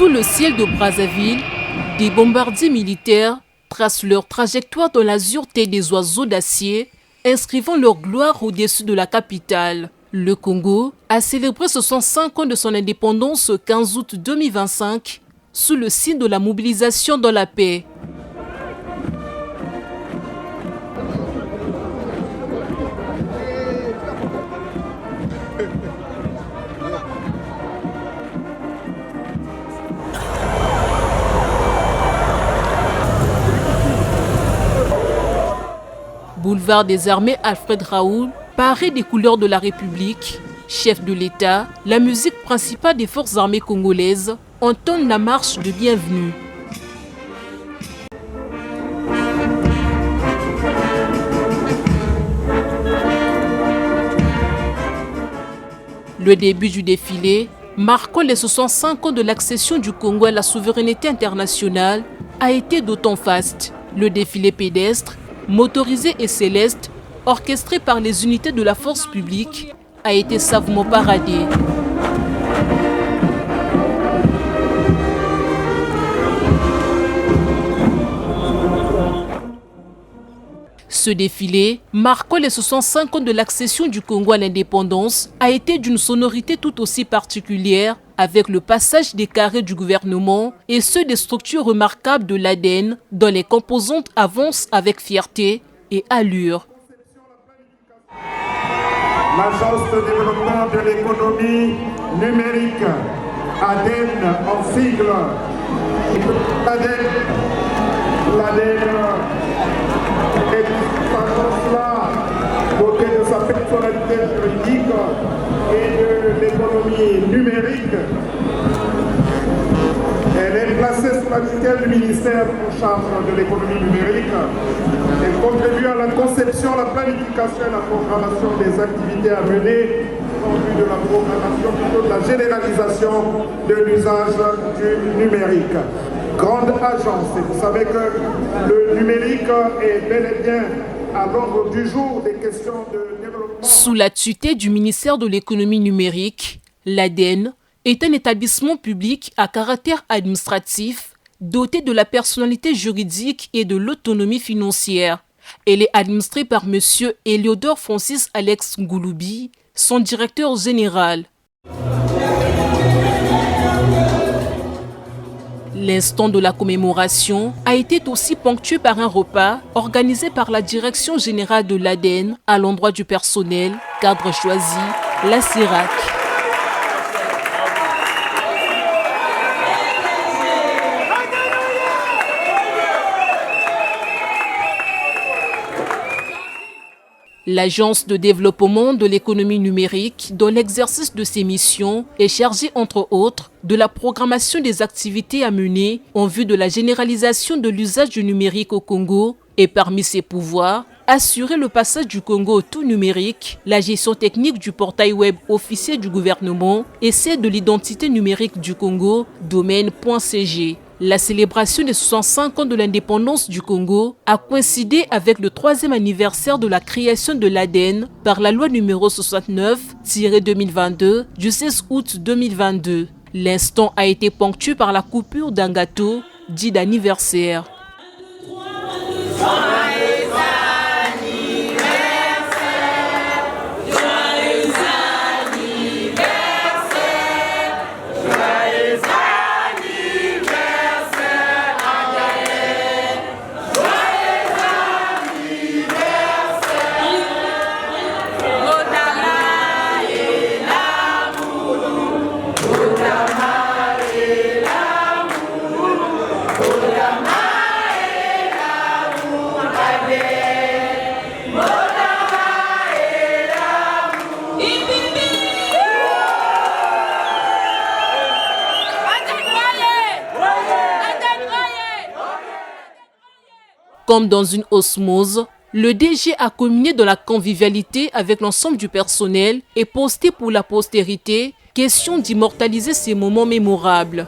Sous le ciel de Brazzaville, des bombardiers militaires tracent leur trajectoire dans l'azureté des oiseaux d'acier, inscrivant leur gloire au-dessus de la capitale. Le Congo a célébré 65 ans de son indépendance le 15 août 2025 sous le signe de la mobilisation dans la paix. Boulevard des Armées Alfred Raoul, paré des couleurs de la République, chef de l'État, la musique principale des forces armées congolaises entonne la marche de bienvenue. Le début du défilé, marquant les 65 ans de l'accession du Congo à la souveraineté internationale, a été d'autant faste. Le défilé pédestre, motorisé et céleste, orchestré par les unités de la force publique, a été savamment paradé. Ce défilé, marquant les 65 ans de l'accession du Congo à l'indépendance, a été d'une sonorité tout aussi particulière, avec le passage des carrés du gouvernement et ceux des structures remarquables de l'ADN, dont les composantes avancent avec fierté et allure. L'Agence de développement de l'économie numérique, ADN en sigle. L'ADN est cette agence-là, dotée de sa personnalité juridique et de l'économie numérique. Elle est placée sous la tutelle du ministère en charge de l'économie numérique. Elle contribue à la conception, la planification et la programmation des activités à mener en vue de la programmation, plutôt de la généralisation de l'usage du numérique. Grande agence, et vous savez que le numérique est bel et bien à l'ordre du jour des questions de développement. Sous la tutelle du ministère de l'économie numérique, l'ADN est un établissement public à caractère administratif doté de la personnalité juridique et de l'autonomie financière. Elle est administrée par M. Eliodor Francis Alex Ngouloubi, son directeur général. L'instant de la commémoration a été aussi ponctué par un repas organisé par la direction générale de l'ADN à l'endroit du personnel, cadre choisi, la CIRAC. L'Agence de développement de l'économie numérique, dont l'exercice de ses missions est chargé, entre autres, de la programmation des activités à mener en vue de la généralisation de l'usage du numérique au Congo et parmi ses pouvoirs, assurer le passage du Congo au tout numérique, la gestion technique du portail web officiel du gouvernement et celle de l'identité numérique du Congo, domaine.cg. La célébration des 65 ans de l'indépendance du Congo a coïncidé avec le 3e anniversaire de la création de l'ADN par la loi numéro 69-2022 du 16 août 2022. L'instant a été ponctué par la coupure d'un gâteau dit d'anniversaire. Comme dans une osmose, le DG a communié dans la convivialité avec l'ensemble du personnel et posté pour la postérité, question d'immortaliser ces moments mémorables.